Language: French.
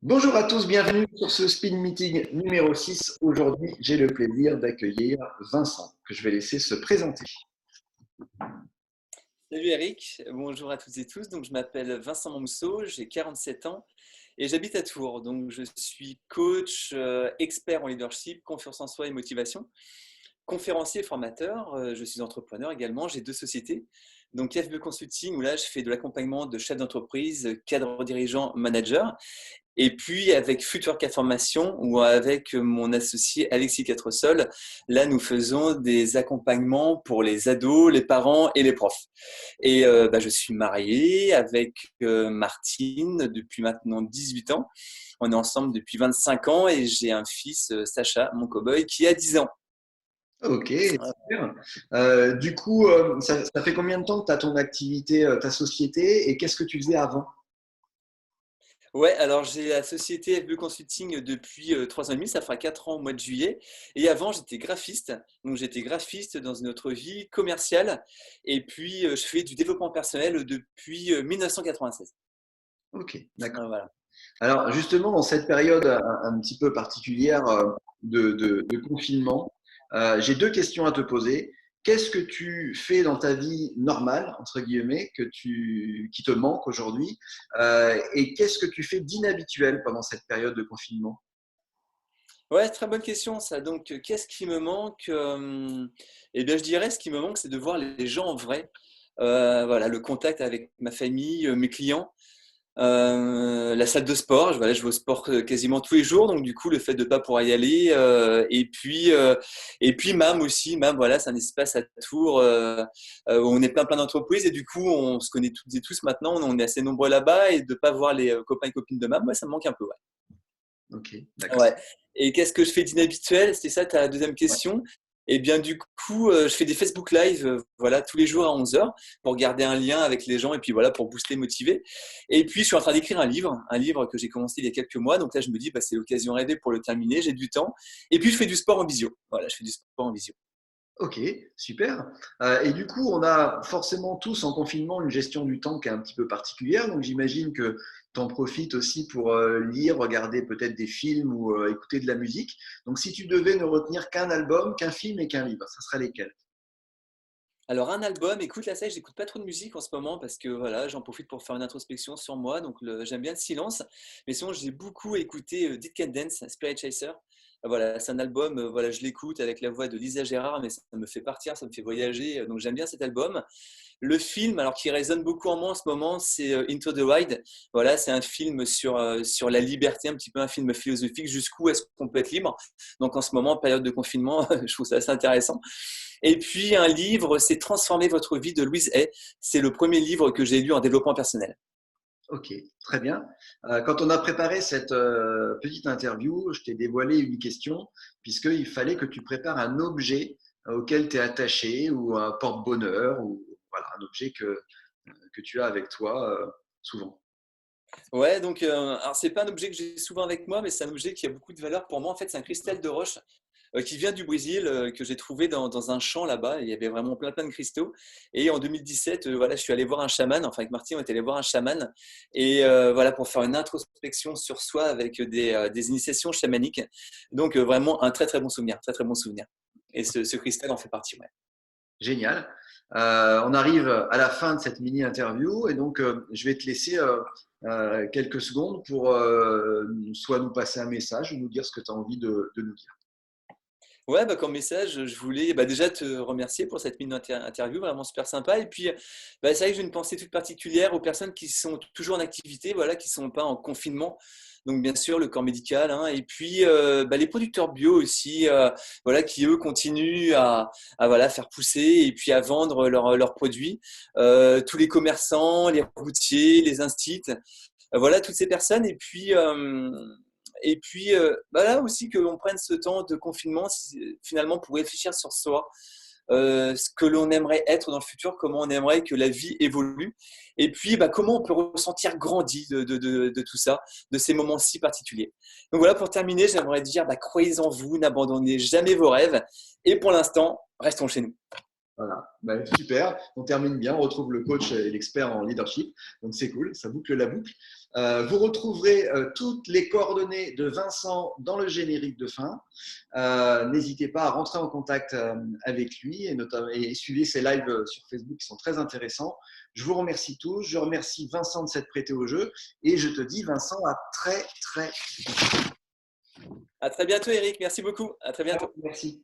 Bonjour à tous, bienvenue sur ce Speed Meeting numéro 6. Aujourd'hui, j'ai le plaisir d'accueillir Vincent, que je vais laisser se présenter. Salut Eric, bonjour à toutes et tous. Donc, je m'appelle Vincent Monceau, j'ai 47 ans et j'habite à Tours. Donc, je suis coach, expert en leadership, confiance en soi et motivation, conférencier et formateur. Je suis entrepreneur également, j'ai deux sociétés. Donc, FB Consulting, où là, je fais de l'accompagnement de chefs d'entreprise, cadres dirigeants, managers. Et puis avec Future 4 Formation ou avec mon associé Alexis Quatreseul, là nous faisons des accompagnements pour les ados, les parents et les profs. Et je suis marié avec Martine depuis maintenant 18 ans. On est ensemble depuis 25 ans et j'ai un fils, Sacha, mon cow-boy, qui a 10 ans. Ok, super. Ça fait combien de temps que tu as ton activité, ta société, et qu'est-ce que tu faisais avant? Ouais, alors j'ai la société FB Consulting depuis 3 ans et demi, ça fera 4 ans au mois de juillet. Et avant, j'étais graphiste. Donc j'étais graphiste dans une autre vie commerciale. Et puis je fais du développement personnel depuis 1996. Ok, d'accord. Voilà. Alors justement, dans cette période un petit peu particulière de confinement, j'ai deux questions à te poser. Qu'est-ce que tu fais dans ta vie normale, entre guillemets, qui te manque aujourd'hui, et qu'est-ce que tu fais d'inhabituel pendant cette période de confinement? Ouais, très bonne question ça. Donc qu'est-ce qui me manque? Eh bien, je dirais ce qui me manque, c'est de voir les gens en vrai. Voilà, le contact avec ma famille, mes clients. La salle de sport, je vais au sport quasiment tous les jours, donc du coup le fait de ne pas pouvoir y aller, et puis MAM aussi, MAM voilà, c'est un espace à Tours où on est plein d'entreprises et du coup on se connaît toutes et tous maintenant, on est assez nombreux là-bas et de ne pas voir les copains et copines de MAM, ouais, ça me manque un peu. Ok, d'accord. Ouais. Et qu'est-ce que je fais d'inhabituel? C'était ça ta deuxième question. Et bien du coup, je fais des Facebook Live, voilà, tous les jours à 11 heures pour garder un lien avec les gens et puis voilà, pour booster, motiver. Et puis je suis en train d'écrire un livre que j'ai commencé il y a quelques mois. Donc là, je me dis, bah, c'est l'occasion rêvée pour le terminer. J'ai du temps. Et puis je fais du sport en visio. Voilà, je fais du sport en visio. Ok, super. Et du coup, on a forcément tous en confinement une gestion du temps qui est un petit peu particulière. Donc, j'imagine que tu en profites aussi pour lire, regarder peut-être des films ou écouter de la musique. Donc, si tu devais ne retenir qu'un album, qu'un film et qu'un livre, ça serait lesquels? Alors un album, écoute, là ça, j'écoute pas trop de musique en ce moment parce que voilà, j'en profite pour faire une introspection sur moi, donc j'aime bien le silence. Mais sinon, j'ai beaucoup écouté Dead Can Dance, Spirit Chaser. Voilà, c'est un album, voilà, je l'écoute avec la voix de Lisa Gérard, mais ça me fait partir, ça me fait voyager, donc j'aime bien cet album. Le film, alors qui résonne beaucoup en moi en ce moment, c'est Into the Wild. Voilà, c'est un film sur la liberté, un petit peu un film philosophique, jusqu'où est-ce qu'on peut être libre. Donc en ce moment, période de confinement, je trouve ça assez intéressant. Et puis un livre, c'est Transformer votre vie de Louise Hay. C'est le premier livre que j'ai lu en développement personnel. Ok, très bien. Quand on a préparé cette petite interview, je t'ai dévoilé une question, puisqu'il fallait que tu prépares un objet auquel tu es attaché ou un porte-bonheur ou voilà, un objet que tu as avec toi souvent. Ouais, donc alors c'est pas un objet que j'ai souvent avec moi, mais c'est un objet qui a beaucoup de valeur pour moi. En fait, c'est un cristal de roche qui vient du Brésil, que j'ai trouvé dans un champ là-bas. Il y avait vraiment plein de cristaux. Et en 2017, voilà, je suis allé voir un chaman. Enfin, avec Martin, on est allé voir un chaman. Et voilà, pour faire une introspection sur soi avec des initiations chamaniques. Donc vraiment un très très bon souvenir, très très bon souvenir. Et ce cristal en fait partie. Ouais. Génial. On arrive à la fin de cette mini-interview et donc je vais te laisser quelques secondes pour soit nous passer un message ou nous dire ce que tu as envie de nous dire. Ouais, bah, comme message, je voulais déjà te remercier pour cette mini interview, vraiment super sympa. Et puis, c'est vrai que j'ai une pensée toute particulière aux personnes qui sont toujours en activité, voilà, qui ne sont pas en confinement. Donc, bien sûr, le corps médical, hein, et puis les producteurs bio aussi, voilà, qui eux continuent à voilà, faire pousser et puis à vendre leurs produits. Tous les commerçants, les routiers, les instits, voilà, toutes ces personnes. Et puis, là aussi que l'on prenne ce temps de confinement finalement pour réfléchir sur soi, ce que l'on aimerait être dans le futur, comment on aimerait que la vie évolue, et puis comment on peut ressentir grandi de tout ça, de ces moments si particuliers. Donc voilà, pour terminer, j'aimerais dire croyez en vous, n'abandonnez jamais vos rêves, et pour l'instant, restons chez nous. Voilà, bah, super, on termine bien, on retrouve le coach et l'expert en leadership, donc c'est cool, ça boucle la boucle. Vous retrouverez toutes les coordonnées de Vincent dans le générique de fin. N'hésitez pas à rentrer en contact avec lui et suivez ses lives sur Facebook qui sont très intéressants. Je vous remercie tous, je remercie Vincent de s'être prêté au jeu et je te dis Vincent à très très À très bientôt, Eric. Merci beaucoup. À très bientôt. merci.